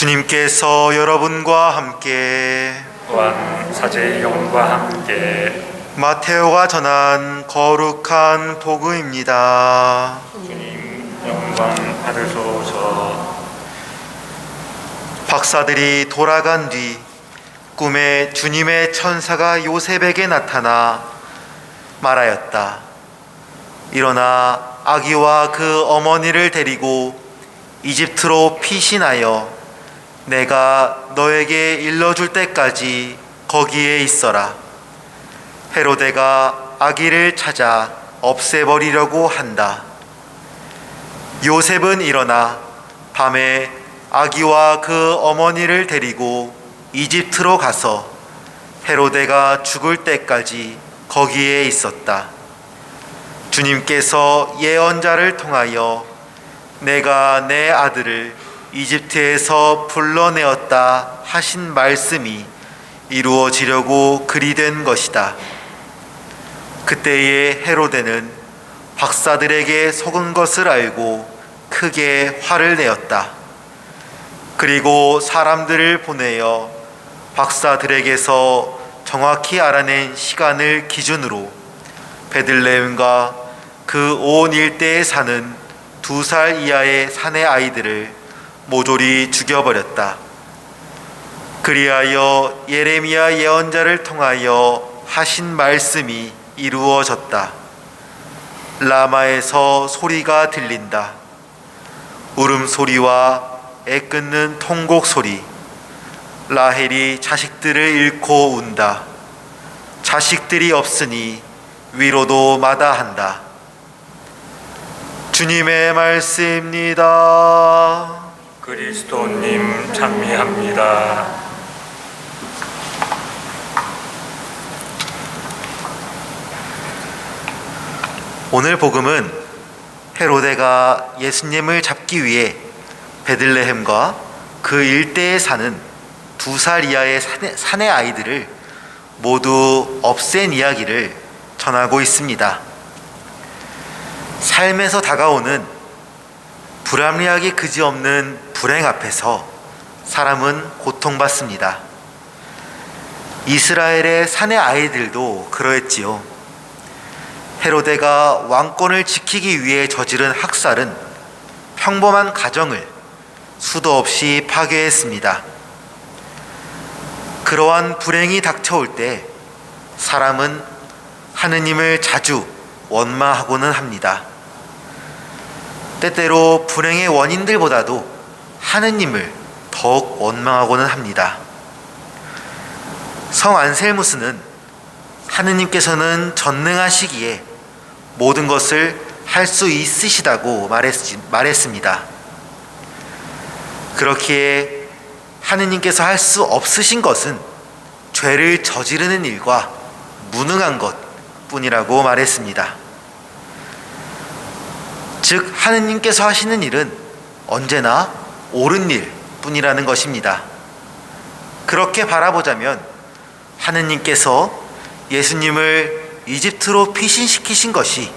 주님께서 여러분과 함께 또한 사제의 영과 함께 마테오가 전한 거룩한 복음입니다. 주님 영광 받으소서. 박사들이 돌아간 뒤 꿈에 주님의 천사가 요셉에게 나타나 말하였다. 일어나 아기와 그 어머니를 데리고 이집트로 피신하여 내가 너에게 일러줄 때까지 거기에 있어라. 헤로데가 아기를 찾아 없애버리려고 한다. 요셉은 일어나 밤에 아기와 그 어머니를 데리고 이집트로 가서 헤로데가 죽을 때까지 거기에 있었다. 주님께서 예언자를 통하여 내가 내 아들을 이집트에서 불러내었다 하신 말씀이 이루어지려고 그리 된 것이다. 그때에 헤로데는 박사들에게 속은 것을 알고 크게 화를 내었다. 그리고 사람들을 보내어 박사들에게서 정확히 알아낸 시간을 기준으로 베들레헴과 그 온 일대에 사는 2살 이하의 사내 아이들을 모조리 죽여버렸다. 그리하여 예레미야 예언자를 통하여 하신 말씀이 이루어졌다. 라마에서 소리가 들린다. 울음소리와 애끓는 통곡소리. 라헬이 자식들을 잃고 운다. 자식들이 없으니 위로도 마다한다. 주님의 말씀입니다. 그리스도님 찬미합니다. 오늘 복음은 헤로데가 예수님을 잡기 위해 베들레헴과 그 일대에 사는 2살 이하의 사내 아이들을 모두 없앤 이야기를 전하고 있습니다. 삶에서 다가오는 불합리하기 그지없는 불행 앞에서 사람은 고통받습니다. 이스라엘의 사내 아이들도 그러했지요. 헤로데가 왕권을 지키기 위해 저지른 학살은 평범한 가정을 수도 없이 파괴했습니다. 그러한 불행이 닥쳐올 때 사람은 하느님을 자주 원망하고는 합니다. 때때로 불행의 원인들보다도 하느님을 더욱 원망하고는 합니다. 성 안셀무스는 하느님께서는 전능하시기에 모든 것을 할 수 있으시다고 말했습니다. 그렇기에 하느님께서 할 수 없으신 것은 죄를 저지르는 일과 무능한 것 뿐이라고 말했습니다. 즉 하느님께서 하시는 일은 언제나 옳은 일 뿐이라는 것입니다. 그렇게 바라보자면 하느님께서 예수님을 이집트로 피신시키신 것이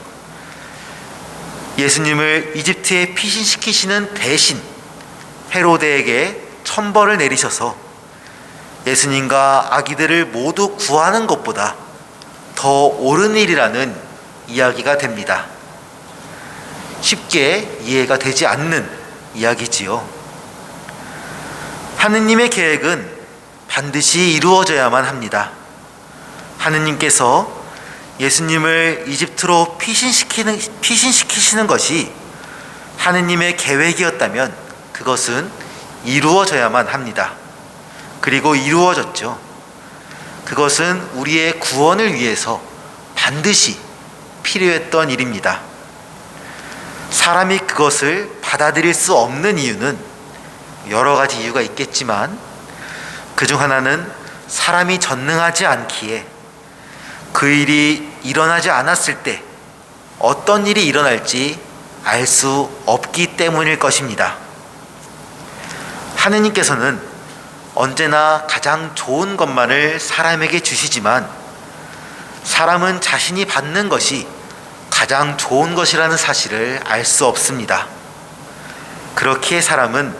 예수님을 이집트에 피신시키시는 대신 헤로데에게 천벌을 내리셔서 예수님과 아기들을 모두 구하는 것보다 더 옳은 일이라는 이야기가 됩니다. 쉽게 이해가 되지 않는 이야기지요. 하느님의 계획은 반드시 이루어져야만 합니다. 하느님께서 예수님을 이집트로 피신시키시는 것이 하느님의 계획이었다면 그것은 이루어져야만 합니다. 그리고 이루어졌죠. 그것은 우리의 구원을 위해서 반드시 필요했던 일입니다. 사람이 그것을 받아들일 수 없는 이유는 여러 가지 이유가 있겠지만 그중 하나는 사람이 전능하지 않기에 그 일이 일어나지 않았을 때 어떤 일이 일어날지 알 수 없기 때문일 것입니다. 하느님께서는 언제나 가장 좋은 것만을 사람에게 주시지만 사람은 자신이 받는 것이 가장 좋은 것이라는 사실을 알 수 없습니다. 그렇기에 사람은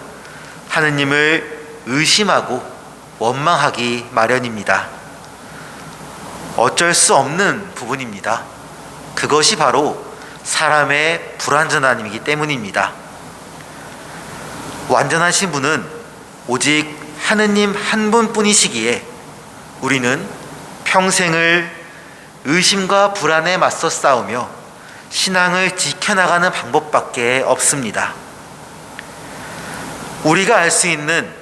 하느님을 의심하고 원망하기 마련입니다. 어쩔 수 없는 부분입니다. 그것이 바로 사람의 불완전함이기 때문입니다. 완전하신 분은 오직 하느님 한 분뿐이시기에 우리는 평생을 의심과 불안에 맞서 싸우며 신앙을 지켜나가는 방법밖에 없습니다. 우리가 알 수 있는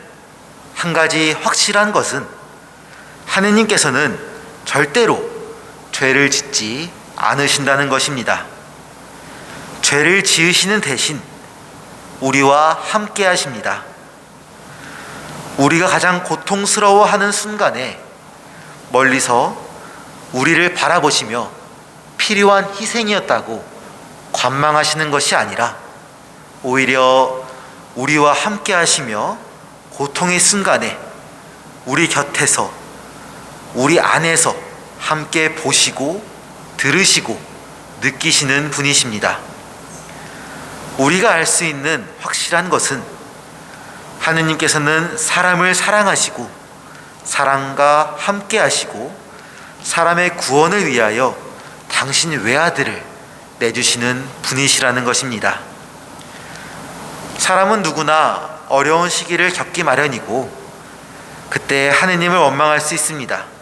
한 가지 확실한 것은 하느님께서는 절대로 죄를 짓지 않으신다는 것입니다. 죄를 지으시는 대신 우리와 함께 하십니다. 우리가 가장 고통스러워하는 순간에 멀리서 우리를 바라보시며 필요한 희생이었다고 관망하시는 것이 아니라 오히려 우리와 함께 하시며 고통의 순간에 우리 곁에서 우리 안에서 함께 보시고 들으시고 느끼시는 분이십니다. 우리가 알 수 있는 확실한 것은 하느님께서는 사람을 사랑하시고 사랑과 함께 하시고 사람의 구원을 위하여 당신 외아들을 내주시는 분이시라는 것입니다. 사람은 누구나 어려운 시기를 겪기 마련이고 그때 하느님을 원망할 수 있습니다.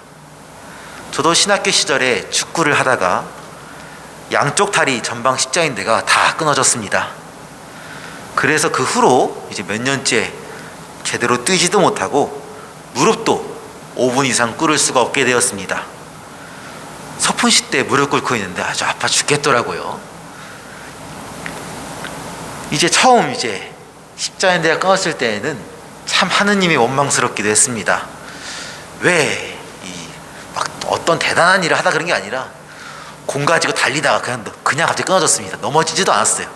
저도 신학교 시절에 축구를 하다가 양쪽 다리 전방 십자인대가 다 끊어졌습니다. 그래서 그 후로 이제 몇 년째 제대로 뛰지도 못하고 무릎도 5분 이상 꿇을 수가 없게 되었습니다. 서푼시 때 무릎 꿇고 있는데 아주 아파 죽겠더라고요. 이제 처음 십자인대가 끊었을 때에는 참 하느님이 원망스럽기도 했습니다. 왜 막 어떤 대단한 일을 하다 그런 게 아니라 공 가지고 달리다가 그냥 갑자기 끊어졌습니다. 넘어지지도 않았어요.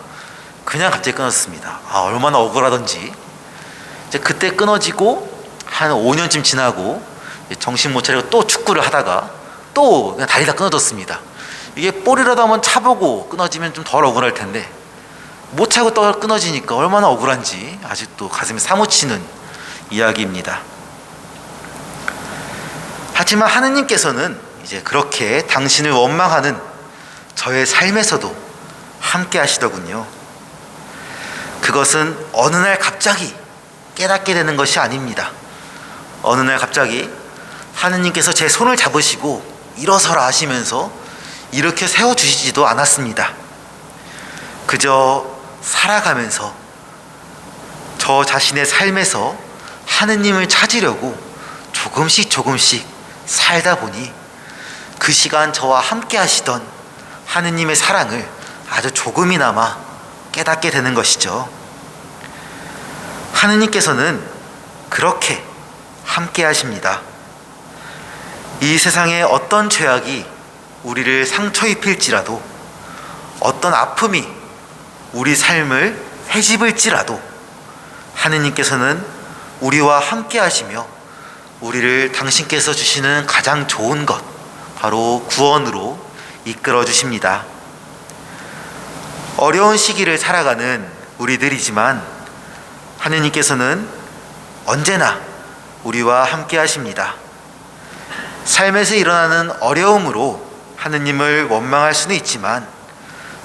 그냥 갑자기 끊어졌습니다. 얼마나 억울하던지. 이제 그때 끊어지고 한 5년쯤 지나고 정신 못 차리고 또 축구를 하다가 또 그냥 달리다 끊어졌습니다. 이게 볼이라도 한번 차보고 끊어지면 좀 덜 억울할 텐데 못 차고 또 끊어지니까 얼마나 억울한지 아직도 가슴이 사무치는 이야기입니다. 하지만 하느님께서는 이제 그렇게 당신을 원망하는 저의 삶에서도 함께 하시더군요. 그것은 어느 날 갑자기 깨닫게 되는 것이 아닙니다. 어느 날 갑자기 하느님께서 제 손을 잡으시고 일어서라 하시면서 이렇게 세워주시지도 않았습니다. 그저 살아가면서 저 자신의 삶에서 하느님을 찾으려고 조금씩 살다 보니 그 시간 저와 함께 하시던 하느님의 사랑을 아주 조금이나마 깨닫게 되는 것이죠. 하느님께서는 그렇게 함께 하십니다. 이 세상에 어떤 죄악이 우리를 상처 입힐지라도 어떤 아픔이 우리 삶을 헤집을지라도 하느님께서는 우리와 함께 하시며 우리를 당신께서 주시는 가장 좋은 것 바로 구원으로 이끌어 주십니다. 어려운 시기를 살아가는 우리들이지만 하느님께서는 언제나 우리와 함께 하십니다. 삶에서 일어나는 어려움으로 하느님을 원망할 수는 있지만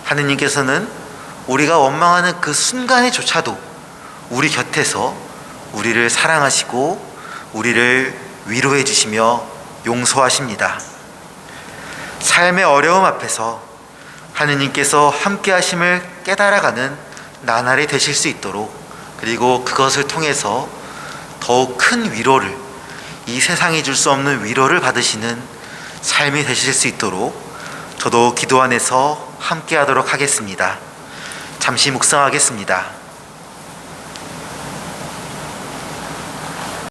하느님께서는 우리가 원망하는 그 순간에조차도 우리 곁에서 우리를 사랑하시고 우리를 위로해 주시며 용서하십니다. 삶의 어려움 앞에서 하느님께서 함께 하심을 깨달아가는 나날이 되실 수 있도록 그리고 그것을 통해서 더욱 큰 위로를 이 세상이 줄 수 없는 위로를 받으시는 삶이 되실 수 있도록 저도 기도 안에서 함께 하도록 하겠습니다. 잠시 묵상하겠습니다.